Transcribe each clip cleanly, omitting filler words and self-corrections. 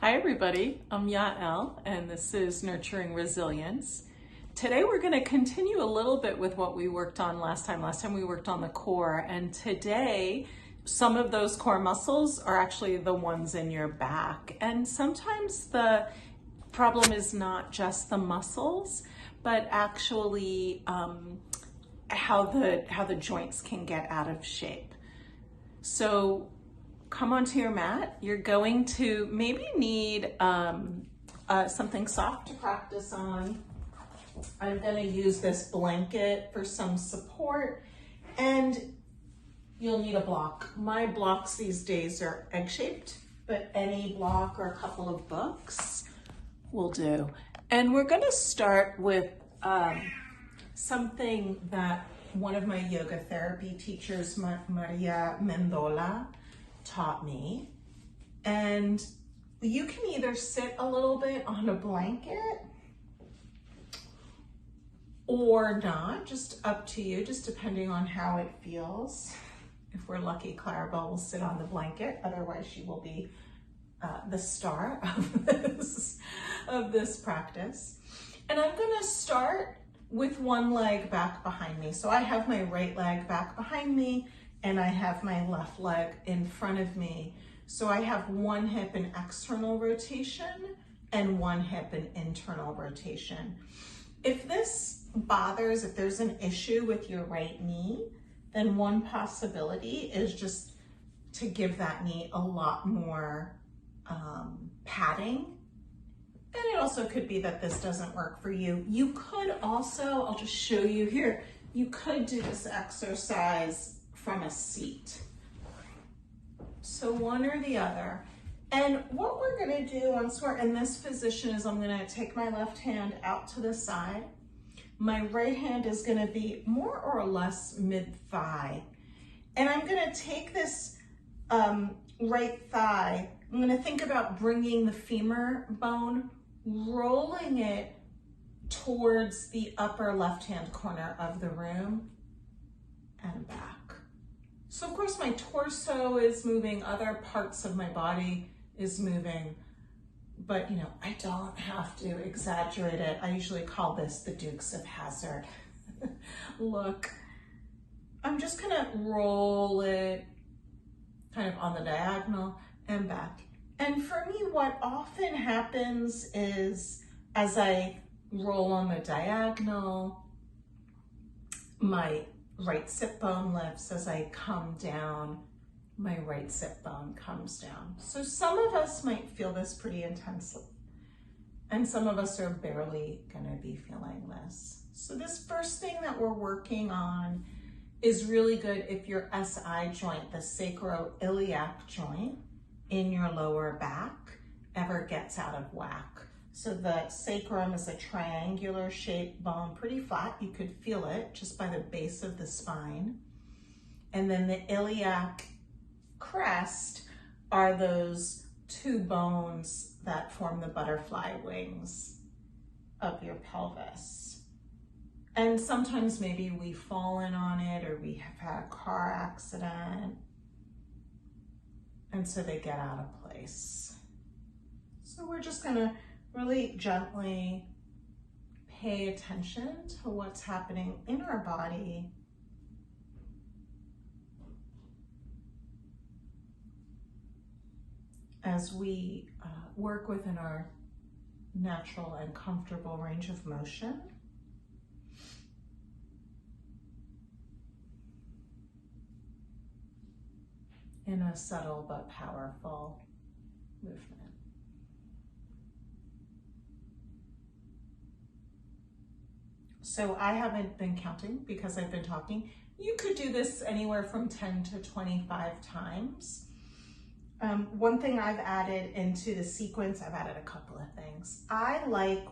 Hi everybody, I'm Yael and this is Nurturing Resilience. Today we're going to continue a little bit with what we worked on last time. Last time we worked on the core, and today some of those core muscles are actually the ones in your back. And sometimes the problem is not just the muscles, but actually how the joints can get out of shape. So come onto your mat. You're going to maybe need something soft to practice on. I'm going to use this blanket for some support, and you'll need a block. My blocks these days are egg-shaped, but any block or a couple of books will do. And we're going to start with something that one of my yoga therapy teachers, Maria Mendola, taught me. And you can either sit a little bit on a blanket or not, just up to you, just depending on how it feels. If we're lucky, Clarabelle will sit on the blanket, otherwise she will be the star of this practice. And I'm gonna start with one leg back behind me. So I have my right leg back behind me and I have my left leg in front of me. So I have one hip in external rotation and one hip in internal rotation. If this bothers, if there's an issue with your right knee, then one possibility is just to give that knee a lot more padding. And it also could be that this doesn't work for you. You could also, I'll just show you here, you could do this exercise from a seat. So one or the other. And what we're gonna do once we're in this position is I'm gonna take my left hand out to the side. My right hand is gonna be more or less mid-thigh. And I'm gonna take this right thigh, I'm gonna think about bringing the femur bone, rolling it towards the upper left-hand corner of the room and back. So of course my torso is moving, other parts of my body is moving, but I don't have to exaggerate it. I usually call this the Dukes of Hazzard look. I'm just gonna roll it kind of on the diagonal and back. And for me, what often happens is as I roll on the diagonal, my right sit bone lifts. As I come down, my right sit bone comes down. So some of us might feel this pretty intensely, and some of us are barely gonna be feeling this. So this first thing that we're working on is really good if your SI joint, the sacroiliac joint in your lower back, ever gets out of whack. So the sacrum is a triangular shaped bone, pretty flat. You could feel it just by the base of the spine. And then the iliac crest are those two bones that form the butterfly wings of your pelvis. And sometimes maybe we've fallen on it or we have had a car accident, and so they get out of place. So we're just gonna really gently pay attention to what's happening in our body as we work within our natural and comfortable range of motion. In a subtle but powerful movement. So I haven't been counting because I've been talking. You could do this anywhere from 10 to 25 times. One thing I've added into the sequence, I've added a couple of things. I like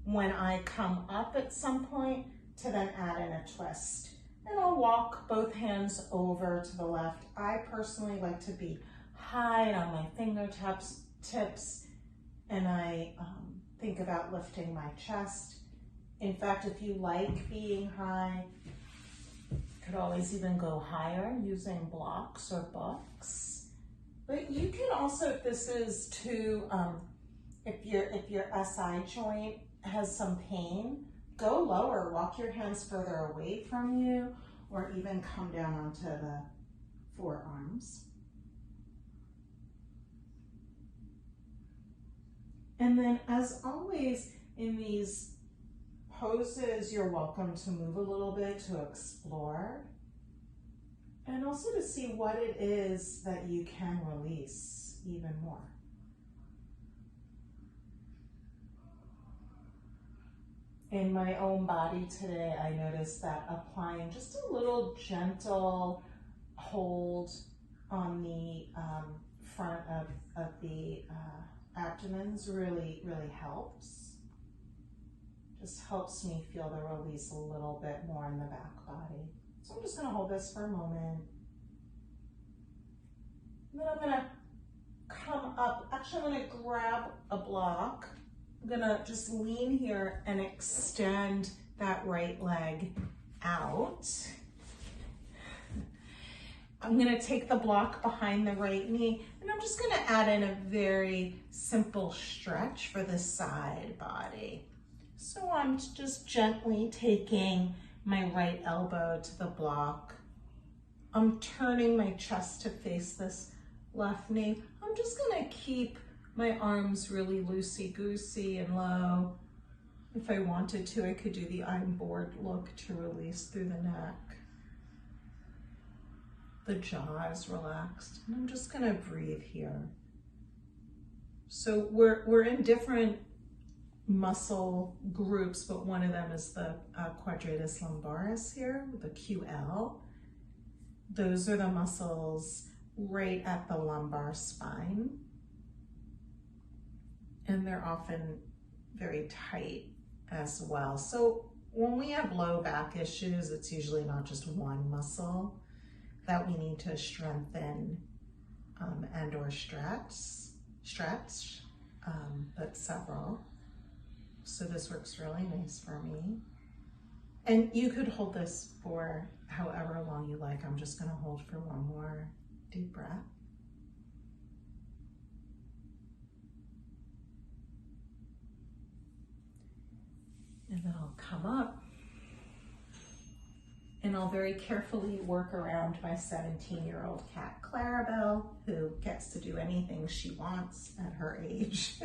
when I come up at some point to then add in a twist. And I'll walk both hands over to the left. I personally like to be high on my fingertips, and I think about lifting my chest. In fact, if you like being high, you could always even go higher using blocks or books. But you can also, if this is too, if your SI joint has some pain, go lower, walk your hands further away from you, or even come down onto the forearms. And then, as always, in these poses, you're welcome to move a little bit to explore, and also to see what it is that you can release even more. In my own body today, I noticed that applying just a little gentle hold on the front of the abdomens really helps. Just helps me feel the release a little bit more in the back body. So I'm just going to hold this for a moment. And then I'm going to come up. Actually, I'm going to grab a block. I'm going to just lean here and extend that right leg out. I'm going to take the block behind the right knee, and I'm just going to add in a very simple stretch for the side body. So I'm just gently taking my right elbow to the block. I'm turning my chest to face this left knee. I'm just going to keep my arms really loosey-goosey and low. If I wanted to, I could do the I'm bored look to release through the neck. The jaw is relaxed, and I'm just going to breathe here. So we're in different muscle groups, but one of them is the quadratus lumbaris here, with the QL. Those are the muscles right at the lumbar spine, and they're often very tight as well. So when we have low back issues, it's usually not just one muscle that we need to strengthen and or stretch, but several. So this works really nice for me. And you could hold this for however long you like. I'm just gonna hold for one more deep breath. And then I'll come up, and I'll very carefully work around my 17-year-old cat, Clarabelle, who gets to do anything she wants at her age.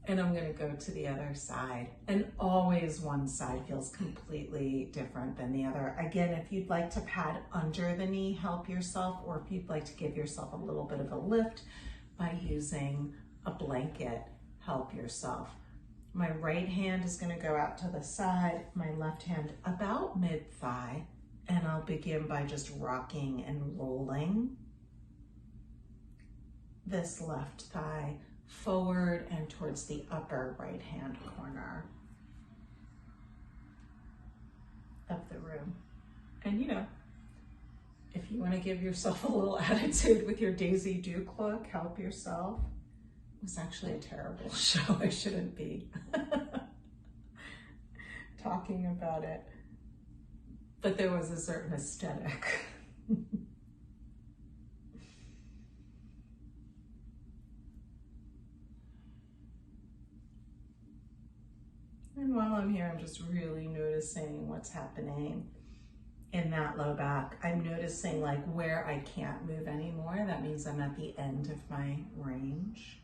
And I'm gonna go to the other side. And always one side feels completely different than the other. Again, if you'd like to pad under the knee, help yourself, or if you'd like to give yourself a little bit of a lift by using a blanket, help yourself. My right hand is going to go out to the side, my left hand about mid-thigh, and I'll begin by just rocking and rolling this left thigh forward and towards the upper right hand corner of the room. And you know, if you want to give yourself a little attitude with your Daisy Duke look, help yourself. It was actually a terrible show. I shouldn't be talking about it, but there was a certain aesthetic. And while I'm here, I'm just really noticing what's happening in that low back. I'm noticing like where I can't move anymore. That means I'm at the end of my range.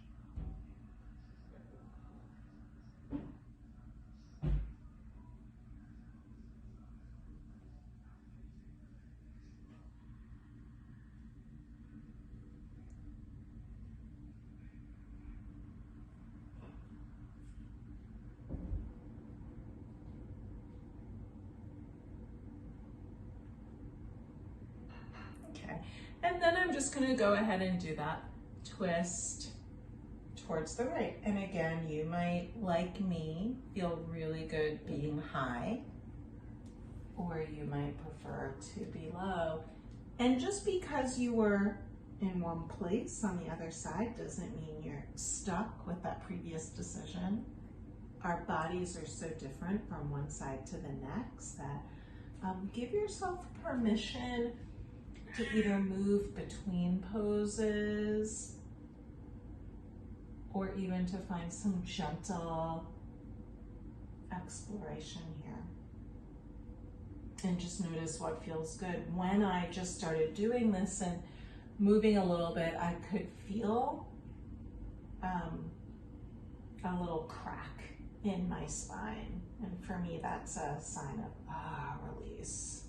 And then I'm just going to go ahead and do that twist towards the right. And again, you might, like me, feel really good being high, or you might prefer to be low. And just because you were in one place on the other side doesn't mean you're stuck with that previous decision. Our bodies are so different from one side to the next that give yourself permission to either move between poses or even to find some gentle exploration here. And just notice what feels good. When I just started doing this and moving a little bit, I could feel a little crack in my spine. And for me, that's a sign of release.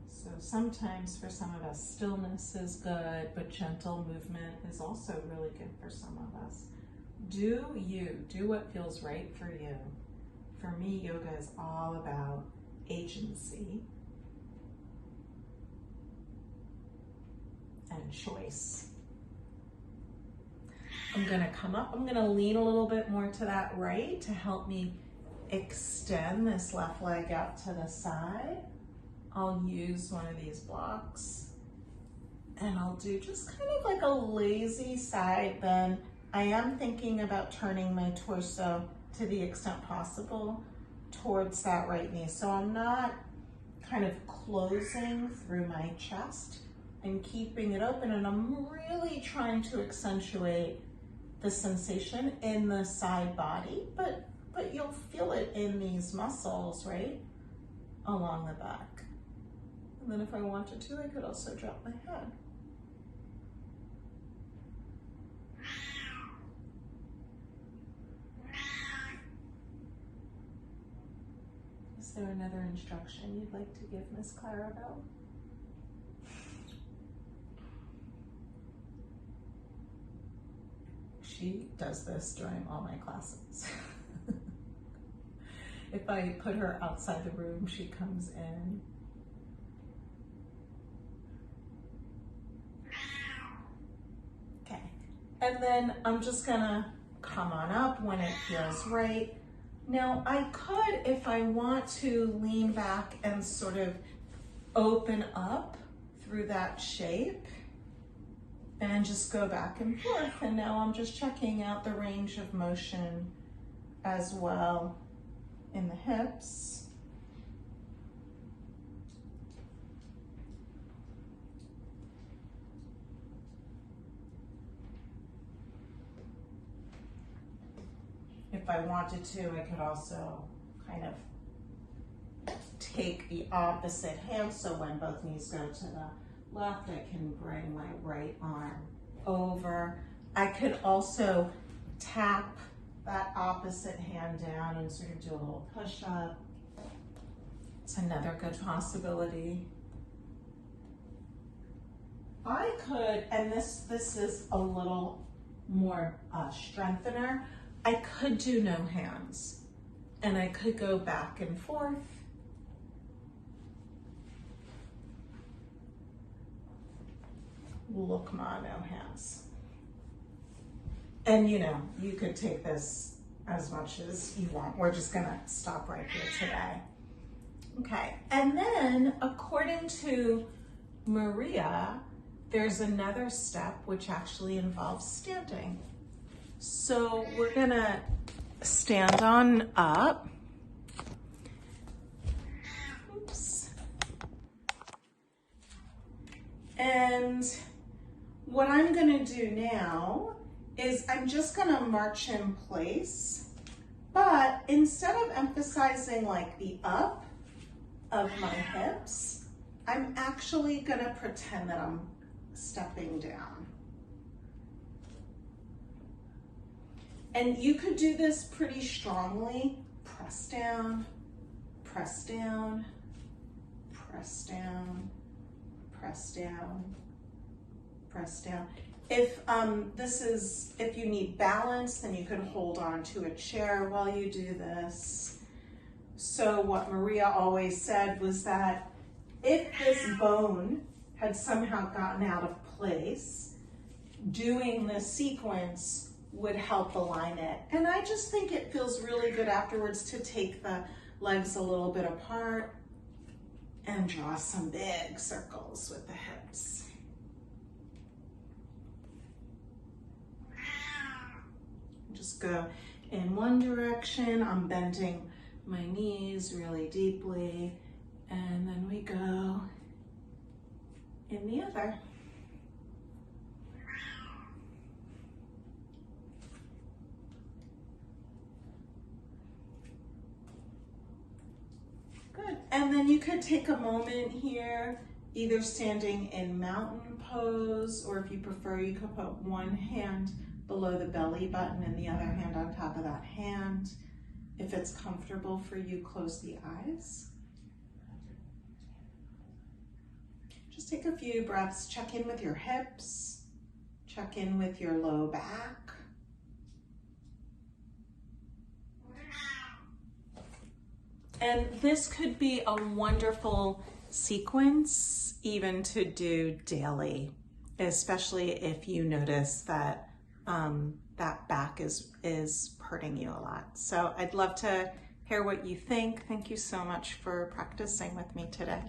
So sometimes for some of us, stillness is good, but gentle movement is also really good for some of us. Do what feels right for you. For me, yoga is all about agency and choice. I'm gonna come up, I'm gonna lean a little bit more to that right to help me extend this left leg out to the side. I'll use one of these blocks and I'll do just kind of like a lazy side bend. I am thinking about turning my torso to the extent possible towards that right knee. So I'm not kind of closing through my chest and keeping it open, and I'm really trying to accentuate the sensation in the side body, but you'll feel it in these muscles, right, along the back. And then if I wanted to, I could also drop my head. Is there another instruction you'd like to give Miss Clarabelle? She does this during all my classes. If I put her outside the room, she comes in. Okay, and then I'm just gonna come on up when it feels right. Now I could, if I want to, lean back and sort of open up through that shape and just go back and forth. And now I'm just checking out the range of motion as well in the hips. If I wanted to, I could also kind of take the opposite hand, so when both knees go to the left, I can bring my right arm over. I could also tap that opposite hand down and sort of do a little push-up. It's another good possibility. I could, and this is a little more strengthener, I could do no hands, and I could go back and forth. Lokma, no hands. And you know, you could take this as much as you want. We're just gonna stop right here today. Okay, and then according to Maria, there's another step which actually involves standing. So we're gonna stand on up. Oops. And what I'm gonna do now is I'm just gonna march in place, but instead of emphasizing like the up of my hips, I'm actually gonna pretend that I'm stepping down. And you could do this pretty strongly. Press down, press down, press down, press down, press down. If if you need balance, then you could hold on to a chair while you do this. So what Maria always said was that if this bone had somehow gotten out of place, doing this sequence would help align it. And I just think it feels really good afterwards to take the legs a little bit apart and draw some big circles with the hips. Just go in one direction. I'm bending my knees really deeply, and then we go in the other. Good. And then you could take a moment here, either standing in mountain pose, or if you prefer, you could put one hand below the belly button and the other hand on top of that hand. If it's comfortable for you, close the eyes. Just take a few breaths, check in with your hips, check in with your low back. And this could be a wonderful sequence even to do daily, especially if you notice that that back is hurting you a lot. So I'd love to hear what you think. Thank you so much for practicing with me today.